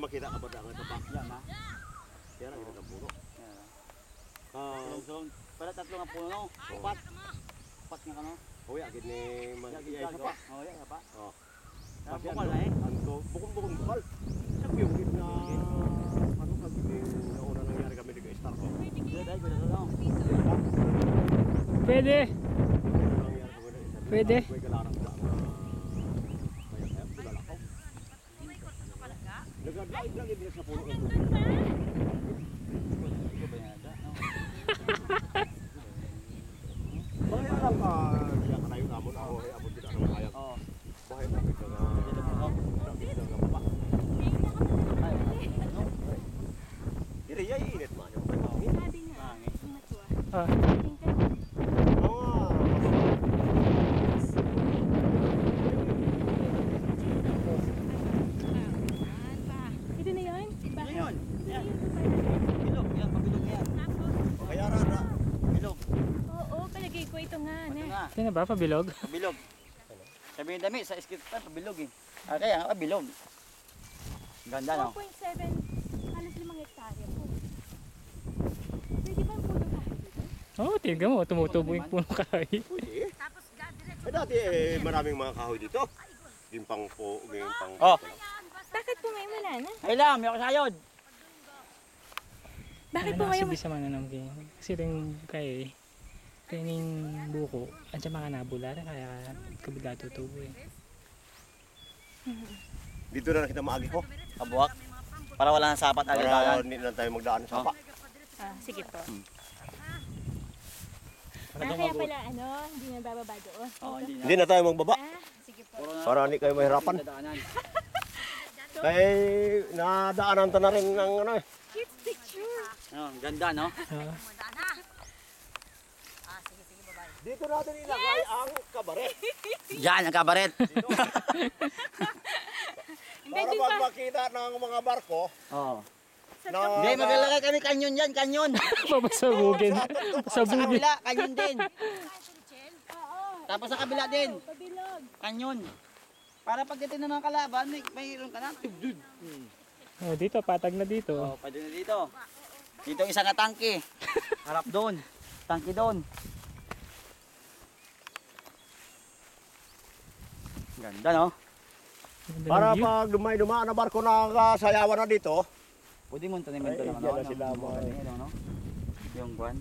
makita ka ba ang tapak? Yan ha. Kaya lang kita puno. Yan ha. Ah, Sulong. Pala tatlo nga puno no. Upat. Upat nga ka no. oh ya, gini mag-iya isa pa. Oh, yan pa. Oh. Kasi bukal na eh. Anto, bukong bukal. Sabi yung git na ano sabi yung nauna nangyari kami dito Star ko. Dito tayo, dito no. Pwede. Pwede. May galarang ba? Kaya bulalakaw. Nagaglaid lang din sa puno ng tubig. Ito ba yan no? Bakit alam ka siya ka tayo namon ako ay abot kita ng kaya. Oo. Bakit nakit ka na nakit ka na baba. Ay, no. Dili ay init man yung Sabi nga, Pangit. matua. Ah. Ito na yun? Yan yun. Yan. Yan. Bilog. Yan, pabilog yan. o kaya rara. Bilog. Oo, palagay ko ito nga. Ito Na. nga. Yan na ba? Pabilog? Pabilog. Sabi yung dami, sa skip pa, pabilog eh. Ah, kaya nga, pabilog. Ganda no? 4.7, halos 5 hektarya po. Pwede ba ang puno kahit dito? Oo, oh, tingnan mo. Tumutubo yung puno kahoy. Pwede. Eh dati maraming mga kahoy dito. Gimpang po, gimpang. Oh. Bakit po ngayon wala na? Ay lang, may ako sayod. Bakit po Ano ngayon kasi bisa mananam kayo? Kasi rin kay training buko at sa mga nabula rin kaya kabila tutubo eh. Dito na kita maagi ko. Kabuwak. Para wala nang sapat agad Para dalan. hindi na tayo magdaan sa pa. Ah, sige po. Para Kaya dumagot. pala hindi na bababa doon. Oo, hindi na. Hindi na tayo magbaba. Sige po. Puro na. Para hindi kayo mahirapan. Dadaanan. Kaya nadaanan ta na rin ng ano eh. Keep picture. Oh, ganda no? Ah, Dito natin ilagay ang kabaret. Yan ang kabaret. Para dun pag pa. makita ng mga barko Oo. na Hindi, maglalagay kami kanyon yan, kanyon. Babasabugin. Sa Sabugin. kabila, kanyon din. Oo, Tapos sa kabila din, pabilog. kanyon. Para pag titin ng kalaban, mayroon ka na. Tugdud. Oh, dito, patag na dito. Oh, pwede na dito. Dito isang tangke. Harap doon. Tangke doon. Ganda no? Ganda ng para view. pag dumaan na barko na sayawan na dito. Pwede mo tanimin ito Ay, ng diyan na sila, mga no? Yung buwan.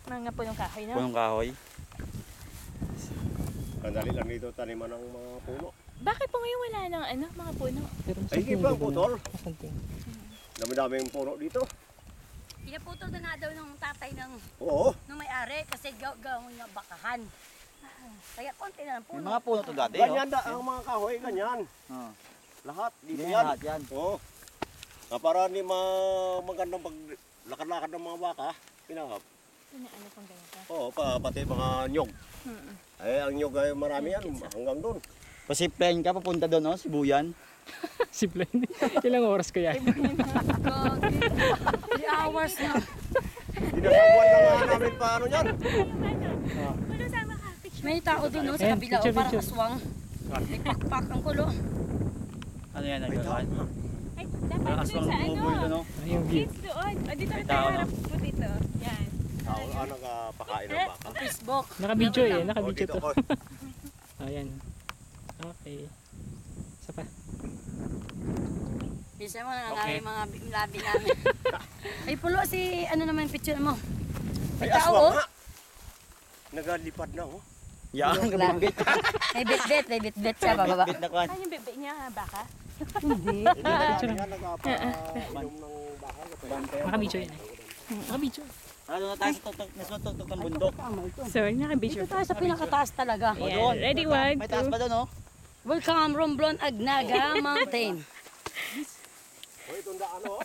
Mga punong kahoy na. Punong kahoy. Sandali lang dito taniman ng mga puno. Bakit po ngayon wala ng mga puno? Pero Ay, hindi pa ang putol. Something. Dami-daming puno dito. Pinaputol na nga daw ng tatay Oo. nung may-ari kasi gawin niya bakahan. Kaya konti na lang May puno. mga puno to dati. Ganyan ang mga kahoy, ganyan. Oh. Lahat, dito Hindi yan. lahat yan. Oo. Para hindi magandang paglakad-lakad ng mga baka, pinahap. Ano pang ganito? Oo, pati mga nyog. Ay, ang nyog ay marami yan, hanggang doon. Pasiplayin ka, papunta doon, no? Sibuyan. Simple. Ilang oras kaya? 3 hours na. Dinagawan na nga namin paano yan. Puno sama ka, picture. May tao doon no, sa Ayan, kabila, picture, parang picture. aswang. May pakpak ang kulo. Ano yan, naglalakad? Ay, Parang dapat aswang dun sa bumubuhay doon, no? Ano yung view? Kids doon. O, dito May na tao, tayo no? harap po dito. Yan. Ano ka pakain ng baka? Facebook. Naka-video eh. O, Naka-video dito to. ko. Ayan. Okay. Isa pa. Bisa mo na Okay. mga labi namin. Ay pulo si ano naman picture mo. Ay, May tao aswang oh. nga. Nagalipad na, oh. Yan, kabibit. May bit-bit siya bababa. Bit na kwan. Ano yung bebe niya, baka? Hindi. Hindi na nagpapainom ng baka. Naka-video yan eh. Naka-video. Ano na tayo sa tuktok ng bundok. So, naka-video. Dito tayo sa pinakataas talaga. O, Ayan. doon. Ready, one, May taas two. pa doon, oh. Welcome Romblon Agnaga Mountain. O, itong daan, oh.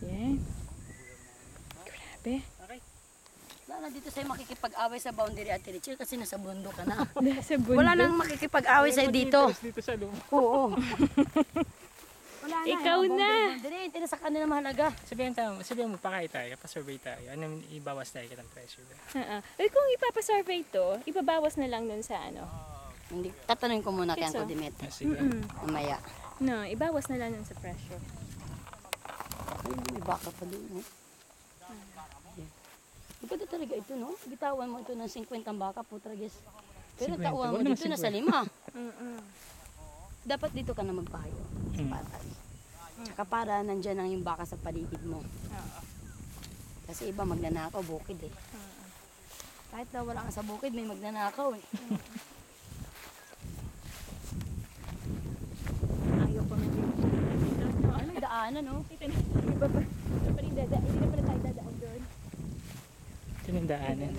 Yan. Grabe. Wala na dito sa'yo makikipag-away sa boundary at Richard kasi nasa bundok ka na. Nasa bundok. Wala nang makikipag-away sa'yo dito. Dito sa loob. Oo. Wala na. Ikaw yung na. boundary, hindi na sa kanila mahalaga. Sabihin mo, pakay tayo, pa-survey tayo. Ano, ibawas tayo kitang presyo. Ay, kung ipapasurvey to, ibabawas na lang nun sa Hindi, tatanungin ko muna kay Kitso. Uncle Dimet. Sige. Mamaya. No, ibawas na lang yun sa presyo. Ay, may baka pa doon, no? Maganda talaga ito, no? Bitawan mo ito ng 50 ang baka, putra, guys. Pero 50, tauhan mo wag naman dito na 50. sa 5. Mm-mm. Dapat dito ka na magpahayo. Sa Mm. patay. Tsaka para nandyan ang yung baka sa paligid mo. Oo. Kasi iba magnanakaw, bukid eh. Kahit na wala ka sa bukid, may magnanakaw eh. Ayaw ko na dito. Ay, may daanan, no? Ito na. Iba pa. Ito pa rin dada. Hindi na pala tayo dadaan doon. Ito yung daanan.